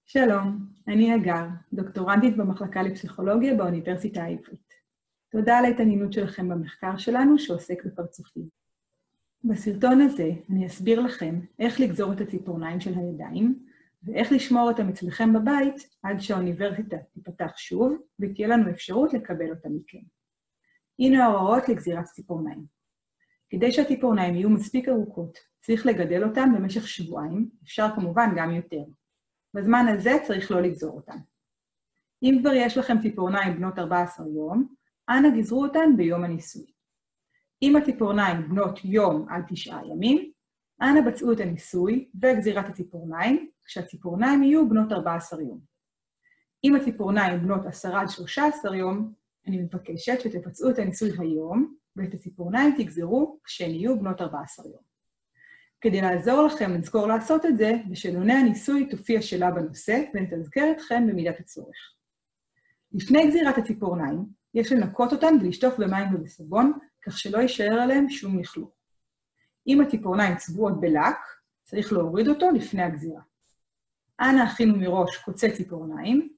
שלום, אני הגר, דוקטורנטית במחלקה לפסיכולוגיה באוניברסיטה העברית. תודה על ההתעניינות שלכם במחקר שלנו שעוסק בפרצופים. בסרטון הזה אני אסביר לכם איך לגזור את הציפורניים של הידיים, ואיך לשמור אותם אצלכם בבית עד שהאוניברסיטה תיפתח שוב, ותהיה לנו אפשרות לקבל אותם מכם. הנה ההוראות לגזירת ציפורניים. כדי שהציפורניים יהיו מספיק ארוכות, צריך לגדל אותם במשך שבועיים, אפשר כמובן גם יותר. בזמן הזה צריך לא לגזור אותן. אם כבר יש לכם ציפורניים בנות 14 יום, אנא גזרו אותן ביום הניסוי. אם הציפורניים בנות יום עד 9 ימים, אנא בצעו את הניסוי וגזירת הציפורניים, כשהציפורניים יהיו בנות 14 יום. אם הציפורניים בנות 10 עד 13 יום, אני מבקשת שתבצעו את הניסוי היום, ואת הציפורניים תגזרו כשהן יהיו בנות 14 יום. כדי לעזור לכם לזכור לעשות את זה, בשאלוני הניסוי תופיע שאלה בנושא, ונתזכר אתכם במידת הצורך. לפני גזירת הציפורניים, יש לנקות אותן ולשטוף במים ובסבון, כך שלא יישאר עליהם שום לכלוך. אם הציפורניים צבועות בלק, צריך להוריד אותו לפני הגזירה. אנא הכינו מראש קוצי ציפורניים,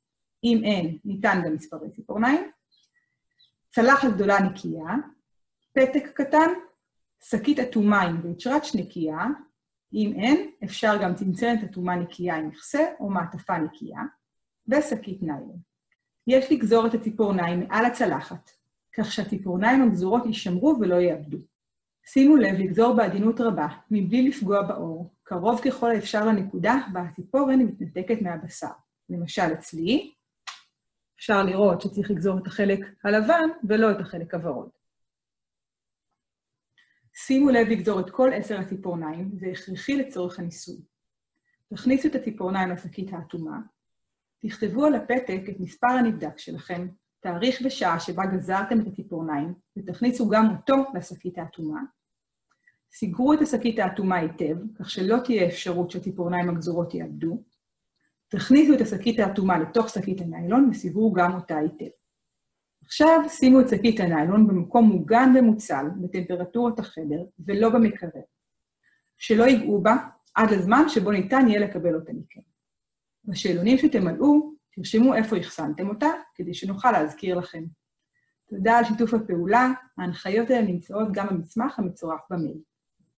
אם אין, ניתן גם מספרי ציפורניים, צלחת גדולה נקייה, פתק קטן, שקית אטומה עם ויצ'רץ' נקייה, אם אין, אפשר גם צנצנת אטומה נקייה עם מכסה או מעטפה נקייה, ושקית ניילון. יש לגזור את הציפורניים מעל הצלחת, כך שהציפורניים הגזורות יישמרו ולא יאבדו. שימו לב לגזור בעדינות רבה, מבלי לפגוע בעור, קרוב ככל האפשר לנקודה בה הציפורן מתנתקת מהבשר. למשל אצלי, אפשר לראות שצריך לגזור את החלק הלבן ולא את החלק הוורוד. שימו לב לגזור את כל 10 הציפורניים, זה הכרחי לצורך הניסוי. תכניסו את הציפורניים לשקית האטומה, תכתבו על הפתק את מספר הנבדק שלכם, תאריך ושעה שבה גזרתם את הציפורניים, ותכניסו גם אותו לשקית האטומה. סגרו את השקית האטומה היטב, כך שלא תהיה אפשרות שהציפורניים הגזורות יאבדו. תכניסו את השקית האטומה לתוך שקית הניילון, וסגרו גם אותה היטב. עכשיו שימו את שקית הניילון במקום מוגן ומוצל, בטמפרטורת החדר, ולא במקרר. שלא ייגעו בה עד לזמן שבו ניתן יהיה לקבל אותה מכם. בשאלונים שתמלאו, תרשמו איפה החסנתם אותה, כדי שנוכל להזכיר לכם. תודה על שיתוף הפעולה, ההנחיות האלה נמצאות גם במסמך המצורף במייל.